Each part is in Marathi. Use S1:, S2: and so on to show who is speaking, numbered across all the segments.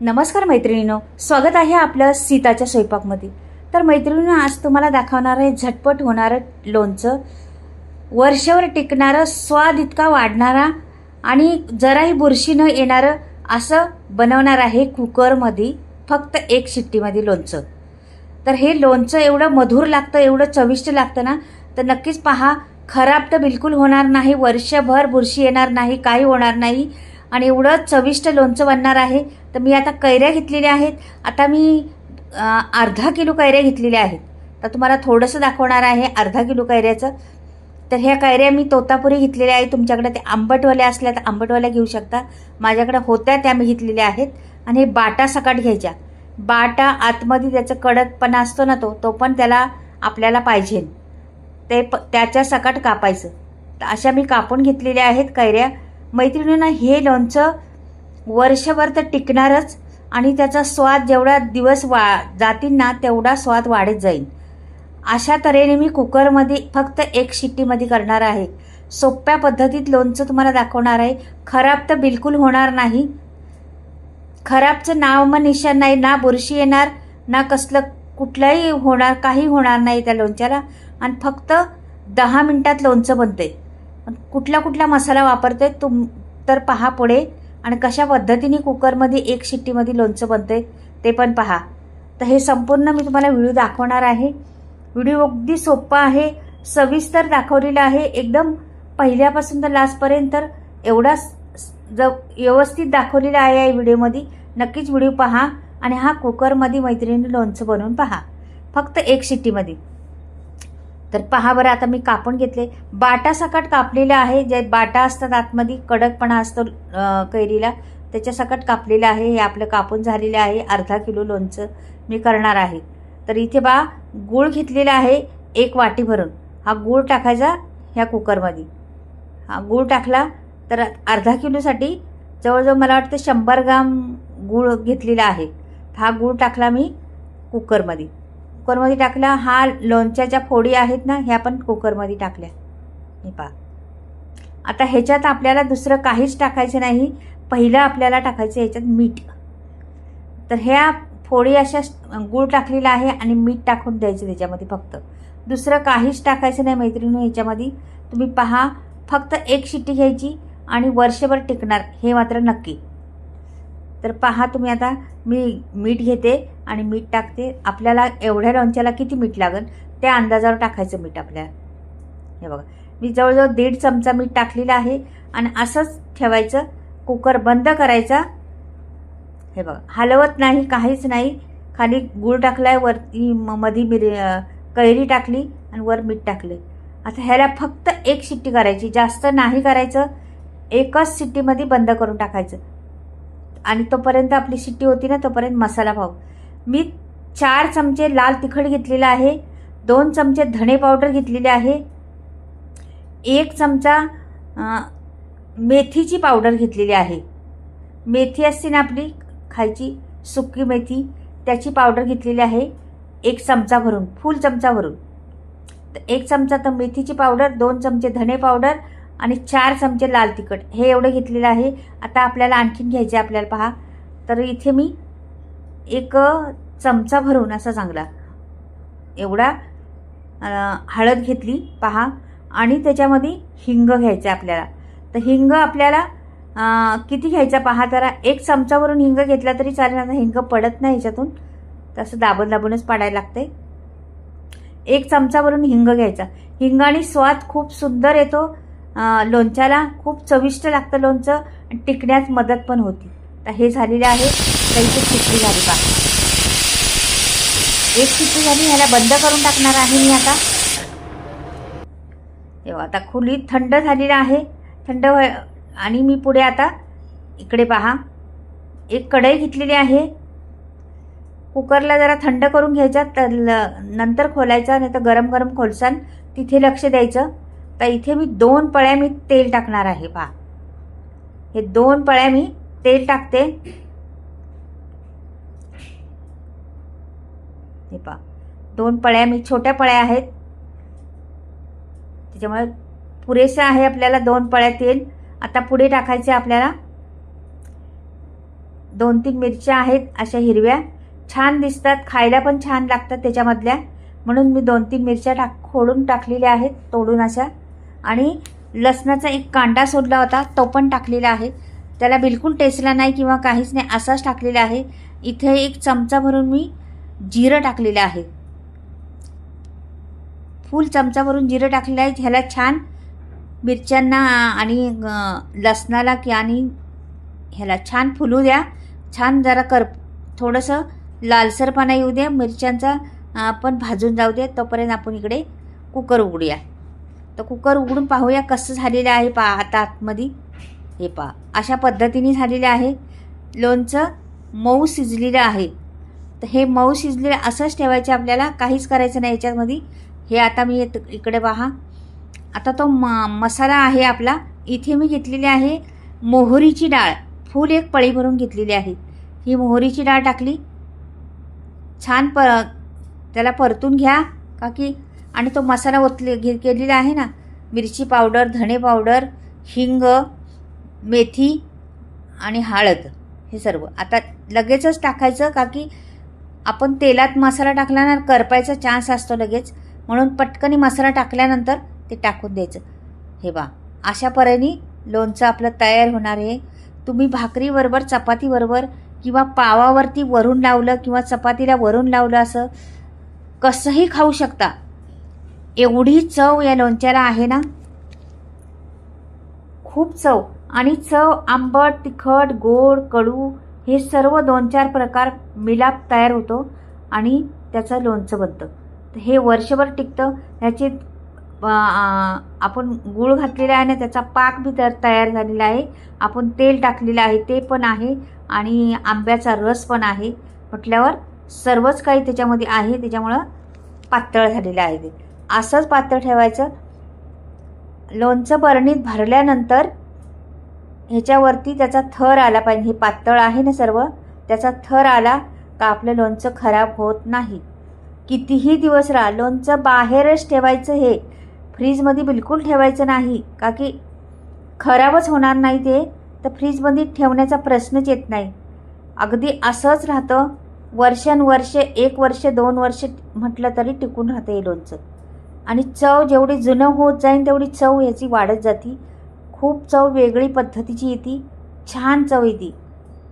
S1: नमस्कार मैत्रिणींनो, स्वागत आहे आपलं सीताच्या स्वयंपाकमध्ये। तर मैत्रिणींनो, आज तुम्हाला दाखवणार आहे झटपट होणारं लोणचं, वर्षभर टिकणारं, स्वाद इतका वाढणारा आणि जराही बुरशी न येणारं असं बनवणार आहे कुकरमध्ये फक्त एक शिट्टीमध्ये लोणचं। तर हे लोणचं एवढं मधुर लागतं, एवढं चविष्ट लागतं ना, तर नक्कीच पहा। खराब तर बिलकुल होणार नाही, वर्षभर बुरशी येणार नाही, काही होणार नाही आणि एवढं चविष्ट लोणचं बनणार आहे। तर मी आता कैऱ्या घेतलेल्या आहेत। आता मी अर्धा किलो कैऱ्या घेतलेल्या आहेत। तर तुम्हाला थोडंसं दाखवणार आहे अर्धा किलो कैऱ्याचं। तर ह्या कैऱ्या मी तोतापुरी घेतलेल्या आहेत। तुमच्याकडे ते आंबटवाल्या असल्या तर आंबटवाल्या घेऊ शकता, माझ्याकडे होत्या त्या मी घेतलेल्या आहेत। आणि हे बाटा सकट घ्यायच्या। बाटा आतमध्ये त्याचं कडकपणा असतो ना, तो पण त्याला आपल्याला पाहिजे, त्याच्या सकट कापायचं। तर अशा मी कापून घेतलेल्या आहेत कैऱ्या। मैत्रिणींना हे लोणचं वर्षभर तर टिकणारच आणि त्याचा स्वाद जेवढा दिवस जातील ना तेवढा स्वाद वाढत जाईल। अशा तऱ्हेने मी कुकरमध्ये फक्त एक शिट्टीमध्ये करणार आहे। सोप्या पद्धतीत लोणचं तुम्हाला दाखवणार आहे। खराब तर बिलकुल होणार नाही, खराबचं नाव मग निशाण नाही, ना बुरशी येणार ना कसलं कुठलाही होणार, काही होणार नाही त्या लोणच्याला। आणि फक्त 10 मिनिटात लोणचं बनते। कुठला मसाला वापरते तर पहा पुढे, आणि कशा पद्धतीने कुकरमध्ये एक शिट्टीमध्ये लोणचं बनते ते पण पहा। तर हे संपूर्ण मी तुम्हाला व्हिडिओ दाखवणार आहे। व्हिडिओ अगदी सोपा आहे, सविस्तर दाखवलेला आहे, एकदम पहिल्यापासून तर लास्टपर्यंत तर एवढा व्यवस्थित दाखवलेला आहे या व्हिडिओमध्ये। नक्कीच व्हिडिओ पहा आणि हा कुकरमध्ये मैत्रिणी लोणचं बनवून पहा फक्त एक शिट्टीमध्ये। तर पहा बरं, आता मी कापून घेतले, बाटा सकट कापलेलं आहे। जे बाटा असतात आतमध्ये, कडकपणा असतो कैरीला, त्याच्या सकट कापलेलं आहे। हे आपलं कापून झालेलं आहे। अर्धा किलो लोणचं मी करणार आहे। तर इथे गूळ घेतलेला आहे 1 वाटी भरून। हा गूळ टाकायचा ह्या कुकरमध्ये। हा गूळ टाकला तर अर्धा किलोसाठी जवळजवळ मला वाटतं 100 ग्राम गूळ घेतलेला आहे। हा गूळ टाकला मी कुकरमध्ये टाकला। हा लोणच्याच्या फोडी आहेत ना, ह्या पण कुकरमध्ये टाकल्या। हे पहा, आता ह्याच्यात आपल्याला दुसरं काहीच टाकायचं नाही। पहिलं आपल्याला टाकायचं ह्याच्यात मीठ। तर ह्या फोडी अशा गूळ टाकलेला आहे आणि मीठ टाकून द्यायचं त्याच्यामध्ये, फक्त दुसरं काहीच टाकायचं नाही मैत्रिणी ह्याच्यामध्ये। तुम्ही पहा, फक्त एक शिट्टी घ्यायची आणि वर्षभर टिकणार हे मात्र नक्की। तर पहा तुम्ही, आता मी मीठ घेते आणि मीठ टाकते। आपल्याला एवढ्या लोणच्याला किती मीठ लागेल त्या अंदाजावर टाकायचं मीठ आपल्याला। हे बघा, मी जवळजवळ 1.5 चमचा मीठ टाकलेलं आहे आणि असंच ठेवायचं। कुकर बंद करायचा। हे बघा, हलवत नाही, काहीच नाही। खाली गूळ टाकलाय, वरती मध्ये कैरी टाकली आणि वर मीठ टाकले। आता ह्याला फक्त एक शिट्टी करायची, जास्त नाही करायचं। एकच शिट्टीमध्ये बंद करून टाकायचं आणि तोपर्यंत आपली शिट्टी होती ना, तोपर्यंत मसाला पाव। मी 4 चमचे लाल तिखट घेतलेला आहे, 2 चमचे धणे पावडर घेतलेले आहे, 1 चमचा मेथीची पावडर घेतलेली आहे। मेथी असते ना आपली खायची सुकी मेथी, त्याची पावडर घेतलेली आहे 1 चमचा भरून, फुल चमचा भरून। तर 1 चमचा तर मेथीची पावडर, 2 चमचे धणे पावडर आणि 4 चमचे लाल तिखट, हे एवढं घेतलेलं आहे। आता आपल्याला आणखीन घ्यायचे आपल्याला पहा। तर इथे मी 1 चमचा भरून असा चांगला एवढा हळद घेतली पहा, आणि त्याच्यामध्ये हिंग घ्यायचं आपल्याला। तर हिंग आपल्याला किती घ्यायचा पहा जरा, 1 चमचावरून हिंग घेतला तरी चालेल। आता हिंग पडत नाही ह्याच्यातून, तसं दाबूनच पाडायला लागते। 1 चमचावरून हिंग घ्यायचा। हिंगाने स्वाद खूप सुंदर येतो लोणच्याला, खूप चविष्ट लागतं लोणचं आणि टिकण्यास मदत पण होती। तर हे झालेलं आहे। तर इथे शिट्टी झाली पहा, 1 शिट्टी झाली। ह्याला बंद करून टाकणार आहे मी आता। तेव्हा आता खुली थंड झालेलं आहे, थंड आणि मी पुढे आता इकडे पहा 1 कढई घेतलेली आहे। कुकरला जरा थंड करून घ्यायचा, तर नंतर खोलायचा, नाही तर गरम गरम खोलसान, तिथे लक्ष द्यायचं। तर इथे मी 2 पळ्या मी तेल टाकणार आहे पहा। हे 2 पळ्या मी तेल टाकते। हे पहा, 2 पळ्या मी, छोट्या पळ्या आहेत त्याच्यामुळे पुरेसे आहे आपल्याला 2 पळ्या तेल। आता पुढे टाकायचे आपल्याला 2-3 मिरच्या आहेत अशा हिरव्या, छान दिसतात, खायला पण छान लागतात त्याच्यामधल्या, म्हणून मी 2-3 मिरच्या खोडून टाकलेल्या आहेत तोडून अशा. आणि लसणाचा एक कांडा सोडला होता तो पण टाकलेला आहे. त्याला बिलकुल टेस्टला नाही किंवा काहीच नाही, असाच टाकलेला आहे. इथे 1 चमचा भरून मी जिरं टाकलेलं आहे, फुल चमचा भरून जिरं टाकलेलं आहे. ह्याला छान मिरच्यांना आणि लसणाला आणि ह्याला छान फुलू द्या. छान जरा थोडंसं लालसरपणा येऊ द्या, मिरच्यांचा पण भाजून जाऊ द्या. तोपर्यंत आपण इकडे कुकर उघडूया. तर कुकर उघडून पाहूया कसं झालेलं आहे. पहा आता आतमध्ये हे पहा अशा पद्धतीने झालेलं आहे. लोणचं मऊ शिजलेलं आहे. तर हे मऊ शिजलेलं असंच ठेवायचं आपल्याला, काहीच करायचं नाही याच्यामध्ये. हे आता मी इकडे पहा, आता तो मसाला आहे आपला. इथे मी घेतलेली आहे मोहरीची डाळ, फुल 1 पळी भरून घेतलेली आहे. ही मोहरीची डाळ टाकली, छान त्याला परतून घ्या का की. आणि तो मसाला केलेला आहे ना, मिरची पावडर, धणे पावडर, हिंग, मेथी आणि हळद, हे सर्व आता लगेचच टाकायचं का की आपण तेलात मसाला टाकला ना करपायचा चान्स असतो लगेच, म्हणून पटकनी मसाला टाकल्यानंतर ते टाकून द्यायचं. हे बा अशा परीने लोणचं आपलं तयार होणार आहे. तुम्ही भाकरीबरोबर, चपातीबरोबर किंवा पावावरती वरून लावलं किंवा चपातीला वरून लावलं, असं कसंही खाऊ शकता. एवढी चव या लोणच्याला आहे ना, खूप चव. आणि चव आंबट, तिखट, गोड, कडू हे सर्व 2-4 प्रकार मिलाप तयार होतो आणि त्याचं लोणचं बनतं. तर हे वर्षभर टिकतं. ह्याची आपण गूळ घातलेला आहे ना, त्याचा पाक बी तयार झालेला आहे. आपण तेल टाकलेलं आहे ते पण आहे आणि आंब्याचा रस पण आहे. म्हटल्यावर सर्वच काही त्याच्यामध्ये आहे, त्याच्यामुळं पातळ झालेलं आहे. ते असंच पातळ ठेवायचं. लोणचं बरणीत भरल्यानंतर ह्याच्यावरती त्याचा थर आला पाहिजे. हे पातळ आहे ना सर्व, त्याचा थर आला का आपलं लोणचं खराब होत नाही. कितीही दिवस राहा, लोणचं बाहेरच ठेवायचं. हे फ्रीजमध्ये बिलकुल ठेवायचं नाही का की खराबच होणार नाही ते. तर फ्रीजमध्ये ठेवण्याचा प्रश्नच येत नाही. अगदी असंच राहतं वर्षानुवर्षे, 1 वर्ष 2 वर्ष म्हटलं तरी टिकून राहतं हे लोणचं. आणि चव जेवढी जुनं होत जाईल तेवढी चव याची वाढत जाते. खूप चव वेगळी पद्धतीची येते, छान चव येते.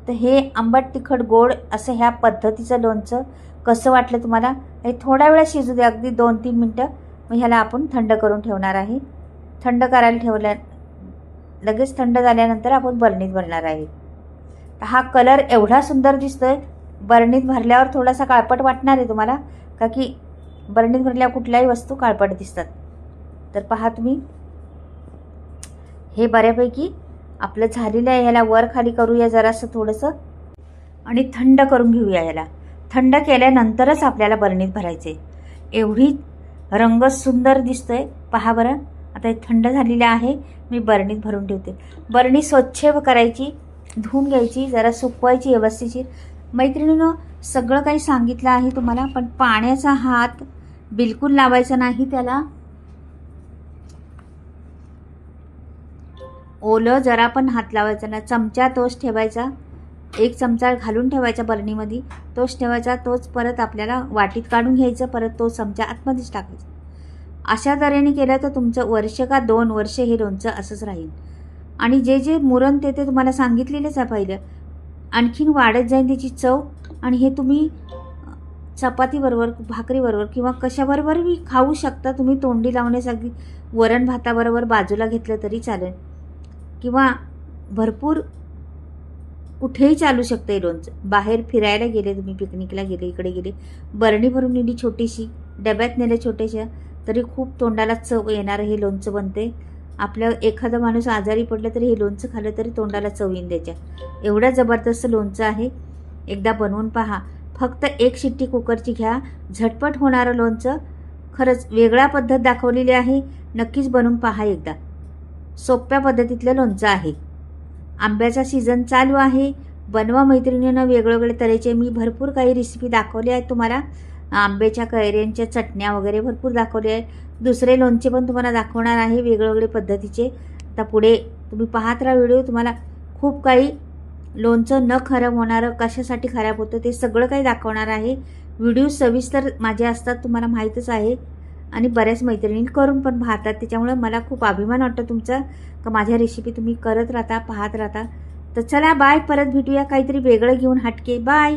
S1: तर हे आंबट, तिखट, गोड असं ह्या पद्धतीचं लोणचं कसं वाटलं तुम्हाला? हे थोडा वेळ शिजू द्या, अगदी 2-3 मिनटं. मग ह्याला आपण थंड करून ठेवणार आहे. थंड करायला ठेवल्या लगेच थंड झाल्यानंतर आपण बरणीत भरणार आहे. हा कलर एवढा सुंदर दिसतोय. बरणीत भरल्यावर थोडासा काळपट वाटणार आहे तुम्हाला, का की बरणीत भरल्यावर कुठल्याही वस्तू काळपट दिसतात. तर पहा तुम्ही, हे बऱ्यापैकी आपलं झालेलं आहे. ह्याला वर खाली करूया जरासं थोडंसं आणि थंड करून घेऊया. याला थंड केल्यानंतरच आपल्याला बरणीत भरायचे. एवढी रंग सुंदर दिसतोय, पहा बरं. आता हे थंड झालेलं आहे, मी बरणीत भरून ठेवते. बरणी स्वच्छ करायची, धुवून घ्यायची, जरा सुकवायची व्यवस्थित. मैत्रिणींनो, सगळं काही सांगितलं आहे तुम्हाला, पण पाण्याचा हात बिलकुल लावायचा नाही त्याला. ओलं जरा पण हात लावायचा नाही. चमचा तोच ठेवायचा, 1 चमचा घालून ठेवायचा बरणीमध्ये, तोच ठेवायचा. तोच परत आपल्याला वाटीत काढून घ्यायचं, परत तो चमचा आतमध्येच टाकायचा. अशा तऱ्हेने केलं तर तुमचं वर्ष का 2 वर्ष हे लोणचं असंच राहील. आणि जे जे मुरण ते तुम्हाला सांगितलेलंच आहे पहिलं, आणखीन वाढत जाईल त्याची चव. आणि हे तुम्ही चपातीबरोबर, भाकरीबरोबर किंवा कशाबरोबरही खाऊ शकता. तुम्ही तोंडी लावण्यासाठी वरण भाताबरोबर बाजूला घेतलं तरी चालेल, किंवा भरपूर कुठेही चालू शकतं हे लोणचं. बाहेर फिरायला गेले तुम्ही, पिकनिकला गेले, इकडे गेले, बरणी भरून नेली छोटीशी, डब्यात नेले छोट्याशा, तरी खूप तोंडाला चव येणारं हे लोणचं बनते. आपलं एखादा माणूस आजारी पडलं तरी हे लोणचं खाल्लं तरी तोंडाला चव येईन त्याच्या. एवढं जबरदस्त लोणचं आहे. एकदा बनवून पहा. फक्त 1 शिट्टी कुकरची घ्या, झटपट होणारं लोणचं. खरंच वेगळा पद्धत दाखवलेली आहे, नक्कीच बनवून पहा एकदा. सोप्या पद्धतीतलं लोणचं आहे. आंब्याचा सीझन चालू आहे, बनवा मैत्रिणींना वेगवेगळे तऱ्हेचे. मी भरपूर काही रेसिपी दाखवल्या आहेत तुम्हाला. आंब्याच्या कैऱ्यांच्या चटण्या वगैरे भरपूर दाखवले आहे. दुसरे लोणचे पण तुम्हाला दाखवणार आहे वेगवेगळे पद्धतीचे. आता पुढे तुम्ही पाहत राहा व्हिडिओ, तुम्हाला खूप काही लोणचं न खराब होणारं, कशासाठी खराब होतं ते सगळं काही दाखवणार आहे. व्हिडिओ सविस्तर माझे असतात, तुम्हाला माहीतच आहे. आणि बऱ्याच मैत्रिणी करून पण पाहतात, त्याच्यामुळे मला खूप अभिमान वाटतो तुमचा का माझ्या रेसिपी तुम्ही करत राहता, पाहत राहता. तर चला बाय, परत भेटूया काहीतरी वेगळं घेऊन, हटके. बाय.